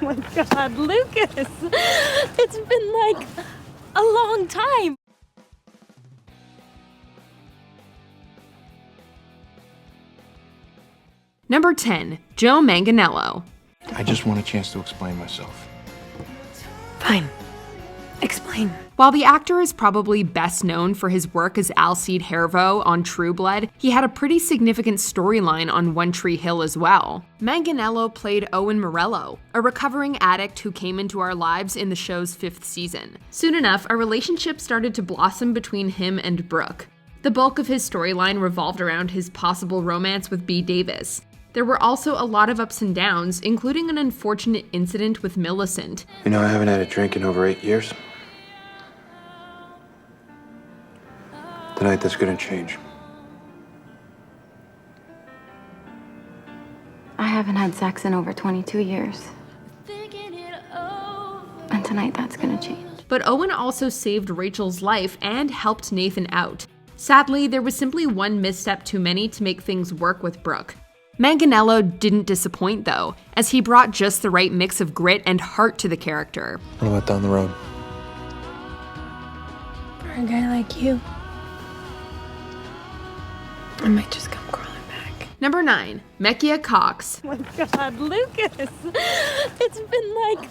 my God, Lucas! It's been like a long time. Number 10, Joe Manganiello. I just want a chance to explain myself. Fine. Explain. While the actor is probably best known for his work as Alcide Herveau on True Blood, he had a pretty significant storyline on One Tree Hill as well. Manganelo played Owen Morello, a recovering addict who came into our lives in the show's 5th season. Soon enough, a relationship started to blossom between him and Brooke. The bulk of his storyline revolved around his possible romance with B. Davis. There were also a lot of ups and downs, including an unfortunate incident with Millicent. You know, I haven't had a drink in over 8 years. Tonight, that's gonna change. I haven't had sex in over 22 years. And tonight, that's gonna change. But Owen also saved Rachel's life and helped Nathan out. Sadly, there was simply one misstep too many to make things work with Brooke. Manganello didn't disappoint though, as he brought just the right mix of grit and heart to the character. What about down the road? For a guy like you, I might just come crawling back. Number 9, Mechia Cox. Oh my God, Lucas! It's been like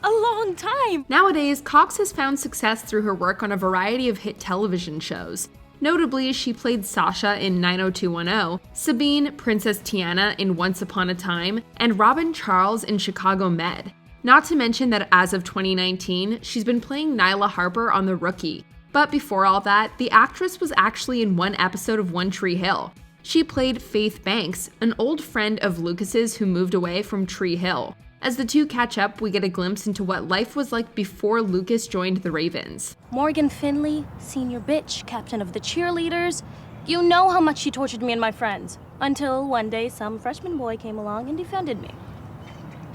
a long time. Nowadays, Cox has found success through her work on a variety of hit television shows. Notably, she played Sasha in 90210, Sabine, Princess Tiana in Once Upon a Time, and Robin Charles in Chicago Med. Not to mention that as of 2019, she's been playing Nyla Harper on The Rookie. But before all that, the actress was actually in one episode of One Tree Hill. She played Faith Banks, an old friend of Lucas's who moved away from Tree Hill. As the two catch up, we get a glimpse into what life was like before Lucas joined the Ravens. Morgan Finley, senior bitch, captain of the cheerleaders. You know how much she tortured me and my friends. Until one day some freshman boy came along and defended me.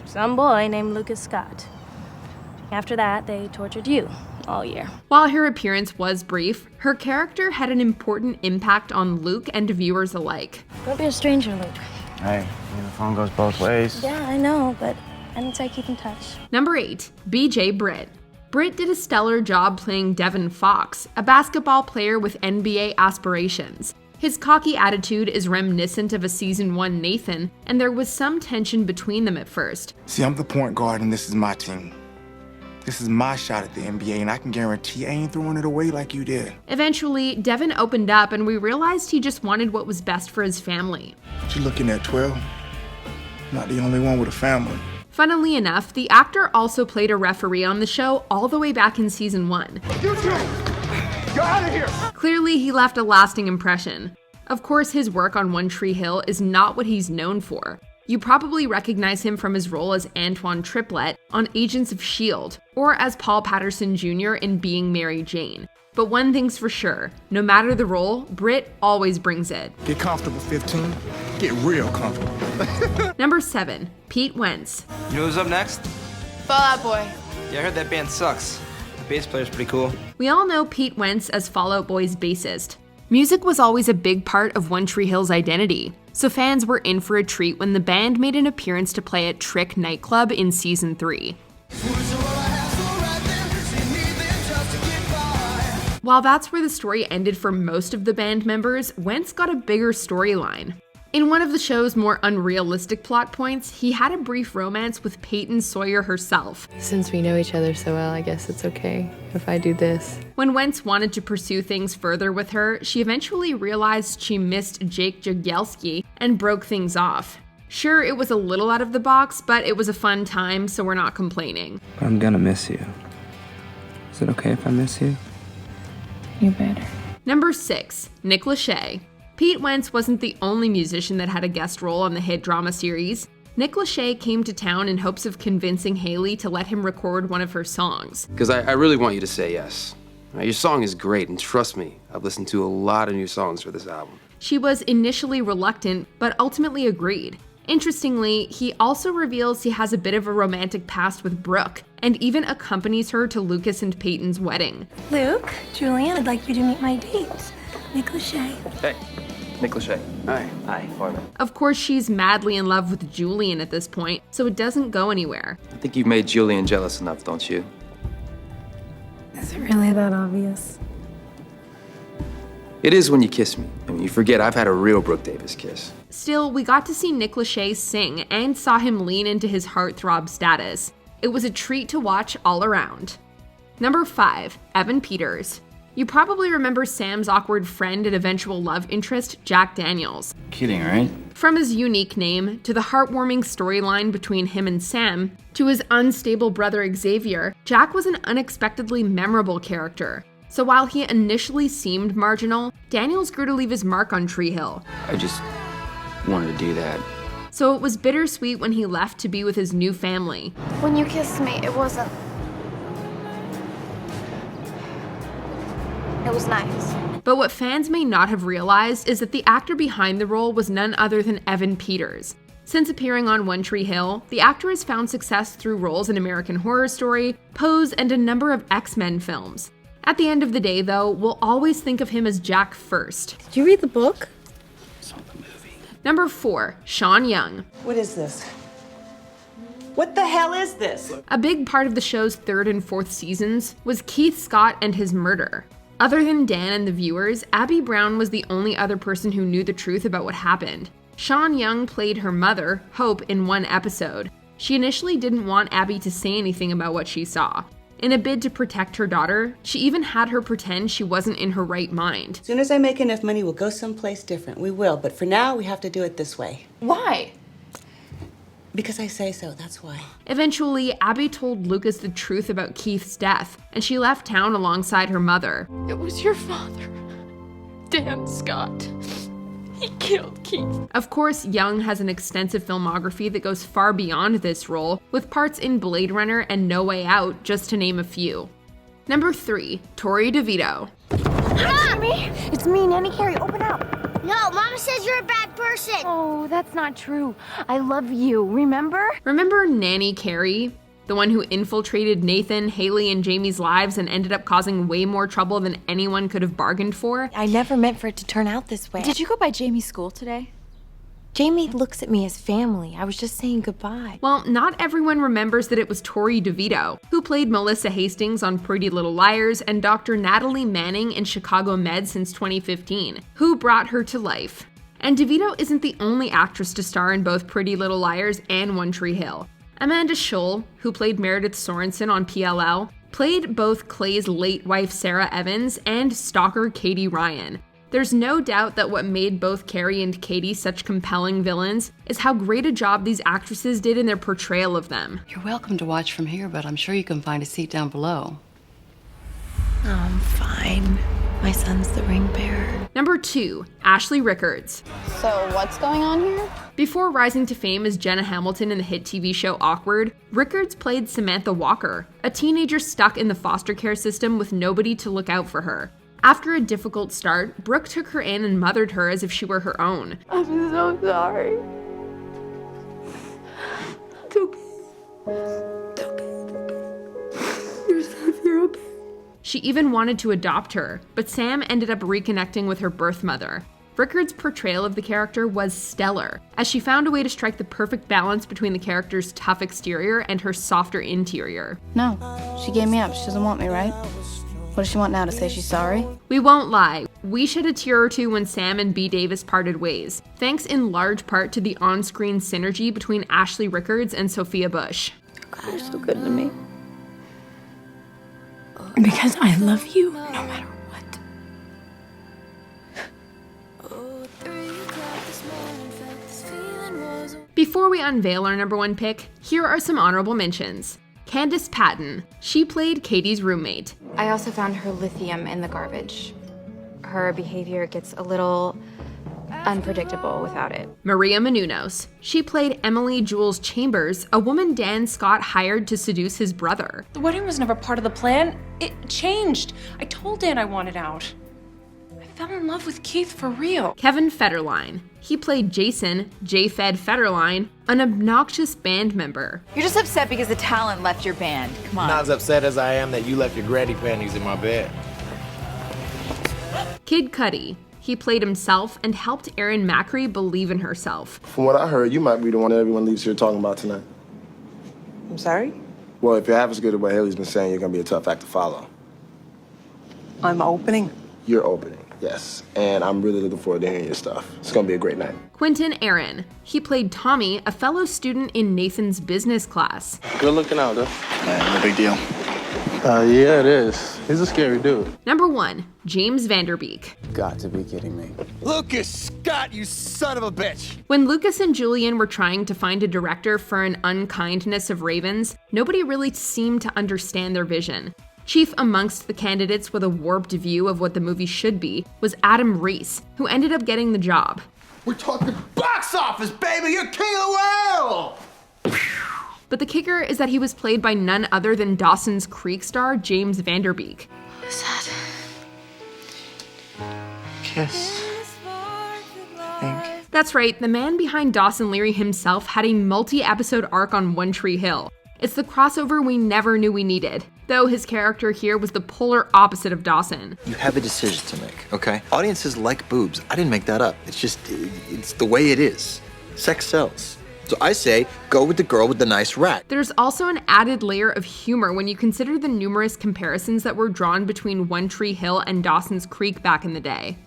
Some boy named Lucas Scott. After that, they tortured you all year. While her appearance was brief, her character had an important impact on Luke and viewers alike. Don't be a stranger, Luke. Hey, the phone goes both ways. Yeah, I know, but I didn't say keep in touch. Number 8, BJ Britt. Britt did a stellar job playing Devin Fox, a basketball player with NBA aspirations. His cocky attitude is reminiscent of a Season 1 Nathan, and there was some tension between them at first. See, I'm the point guard and this is my team. This is my shot at the NBA, and I can guarantee I ain't throwing it away like you did. Eventually, Devin opened up and we realized he just wanted what was best for his family. What you looking at, 12? Not the only one with a family. Funnily enough, the actor also played a referee on the show all the way back in Season 1. You two! Get out of here! Clearly, he left a lasting impression. Of course, his work on One Tree Hill is not what he's known for. You probably recognize him from his role as Antoine Triplett on Agents of S.H.I.E.L.D. or as Paul Patterson Jr. in Being Mary Jane. But one thing's for sure, no matter the role, Britt always brings it. Get comfortable, 15. Get real comfortable. Number 7, Pete Wentz. You know who's up next? Fall Out Boy. Yeah, I heard that band sucks. The bass player's pretty cool. We all know Pete Wentz as Fall Out Boy's bassist. Music was always a big part of One Tree Hill's identity, so fans were in for a treat when the band made an appearance to play at Trick nightclub in Season 3. While that's where the story ended for most of the band members, Wentz got a bigger storyline. In one of the show's more unrealistic plot points, he had a brief romance with Peyton Sawyer herself. Since we know each other so well, I guess it's okay if I do this. When Wentz wanted to pursue things further with her, she eventually realized she missed Jake Jagielski and broke things off. Sure, it was a little out of the box, but it was a fun time, so we're not complaining. I'm gonna miss you. Is it okay if I miss you? You better. Number 6, Nick Lachey. Pete Wentz wasn't the only musician that had a guest role on the hit drama series. Nick Lachey came to town in hopes of convincing Haley to let him record one of her songs. Because I really want you to say yes. Your song is great, and trust me, I've listened to a lot of new songs for this album. She was initially reluctant, but ultimately agreed. Interestingly, he also reveals he has a bit of a romantic past with Brooke, and even accompanies her to Lucas and Peyton's wedding. Luke, Julian, I'd like you to meet my date, Nick Lachey. Hey, Nick Lachey. Hi. Hi, Foreman. Of course, she's madly in love with Julian at this point, so it doesn't go anywhere. I think you've made Julian jealous enough, don't you? Is it really that obvious? It is when you kiss me. I mean, you forget I've had a real Brooke Davis kiss. Still, we got to see Nick Lachey sing and saw him lean into his heartthrob status. It was a treat to watch all around. Number 5, Evan Peters. You probably remember Sam's awkward friend and eventual love interest, Jack Daniels. Kidding, right? From his unique name, to the heartwarming storyline between him and Sam, to his unstable brother Xavier, Jack was an unexpectedly memorable character. So while he initially seemed marginal, Daniels grew to leave his mark on Tree Hill. I just wanted to do that. So it was bittersweet when he left to be with his new family. When you kissed me, it was nice. But what fans may not have realized is that the actor behind the role was none other than Evan Peters. Since appearing on One Tree Hill, the actor has found success through roles in American Horror Story, Pose, and a number of X-Men films. At the end of the day, though, we'll always think of him as Jack first. Did you read the book? Saw the movie. Number 4, Shaun Young. What is this? What the hell is this? A big part of the show's 3rd and 4th seasons was Keith Scott and his murder. Other than Dan and the viewers, Abby Brown was the only other person who knew the truth about what happened. Shaun Young played her mother, Hope, in one episode. She initially didn't want Abby to say anything about what she saw. In a bid to protect her daughter, she even had her pretend she wasn't in her right mind. As soon as I make enough money, we'll go someplace different. We will, but for now, we have to do it this way. Why? Because I say so, that's why. Eventually, Abby told Lucas the truth about Keith's death, and she left town alongside her mother. It was your father, Dan Scott. He killed Keith. Of course, Young has an extensive filmography that goes far beyond this role, with parts in Blade Runner and No Way Out, just to name a few. Number 3, Tori Devito. Mommy! It's me, Nanny Carrie. Open up. No, Mama says you're a bad person. Oh, that's not true. I love you, remember? Remember Nanny Carrie? The one who infiltrated Nathan, Haley, and Jamie's lives and ended up causing way more trouble than anyone could have bargained for? I never meant for it to turn out this way. Did you go by Jamie's school today? Jamie looks at me as family. I was just saying goodbye. Well, not everyone remembers that it was Tori Devito, who played Melissa Hastings on Pretty Little Liars and Dr. Natalie Manning in Chicago Med since 2015, who brought her to life. And Devito isn't the only actress to star in both Pretty Little Liars and One Tree Hill. Amanda Schull, who played Meredith Sorensen on PLL, played both Clay's late wife Sarah Evans and stalker Katie Ryan. There's no doubt that what made both Carrie and Katie such compelling villains is how great a job these actresses did in their portrayal of them. You're welcome to watch from here, but I'm sure you can find a seat down below. Oh, I'm fine. My son's the ring bearer. Number 2, Ashley Rickards. So what's going on here? Before rising to fame as Jenna Hamilton in the hit TV show Awkward, Rickards played Samantha Walker, a teenager stuck in the foster care system with nobody to look out for her. After a difficult start, Brooke took her in and mothered her as if she were her own. I'm so sorry. It's okay. It's okay. You're safe, you're okay. She even wanted to adopt her, but Sam ended up reconnecting with her birth mother. Rickards' portrayal of the character was stellar, as she found a way to strike the perfect balance between the character's tough exterior and her softer interior. No, she gave me up. She doesn't want me, right? What does she want now, to say she's sorry? We won't lie, we shed a tear or two when Sam and B. Davis parted ways, thanks in large part to the on-screen synergy between Ashley Rickards and Sophia Bush. You're so good to me. Because I love you, no matter what. Before we unveil our number 1 pick, here are some honorable mentions. Candice Patton. She played Katie's roommate. I also found her lithium in the garbage. Her behavior gets a little unpredictable without it. Maria Menounos. She played Emily Jules Chambers, a woman Dan Scott hired to seduce his brother. The wedding was never part of the plan. It changed. I told Dan I wanted out. I fell in love with Keith for real. Kevin Federline. He played Jason, J-Fed Federline, an obnoxious band member. You're just upset because the talent left your band. Come on. Not as upset as I am that you left your granny panties in my bed. Kid Cudi. He played himself and helped Erin Macri believe in herself. From what I heard, you might be the one that everyone leaves here talking about tonight. I'm sorry? Well, if you're half as good at what Haley's been saying, you're gonna be a tough act to follow. I'm opening. You're opening, yes. And I'm really looking forward to hearing your stuff. It's gonna be a great night. Quentin Aaron. He played Tommy, a fellow student in Nathan's business class. Good looking out, though. No big deal. Yeah, it is. He's a scary dude. Number 1, James Vanderbeek. Got to be kidding me. Lucas Scott, you son of a bitch! When Lucas and Julian were trying to find a director for An Unkindness of Ravens, nobody really seemed to understand their vision. Chief amongst the candidates with a warped view of what the movie should be was Adam Reese, who ended up getting the job. We're talking box office, baby! You're king of the world! But the kicker is that he was played by none other than Dawson's Creek star James Vanderbeek. Who's that? Kiss. That's right, the man behind Dawson Leary himself had a multi-episode arc on One Tree Hill. It's the crossover we never knew we needed, though his character here was the polar opposite of Dawson. You have a decision to make, okay? Audiences like boobs. I didn't make that up. It's the way it is. Sex sells. So I say, go with the girl with the nice rat. There's also an added layer of humor when you consider the numerous comparisons that were drawn between One Tree Hill and Dawson's Creek back in the day.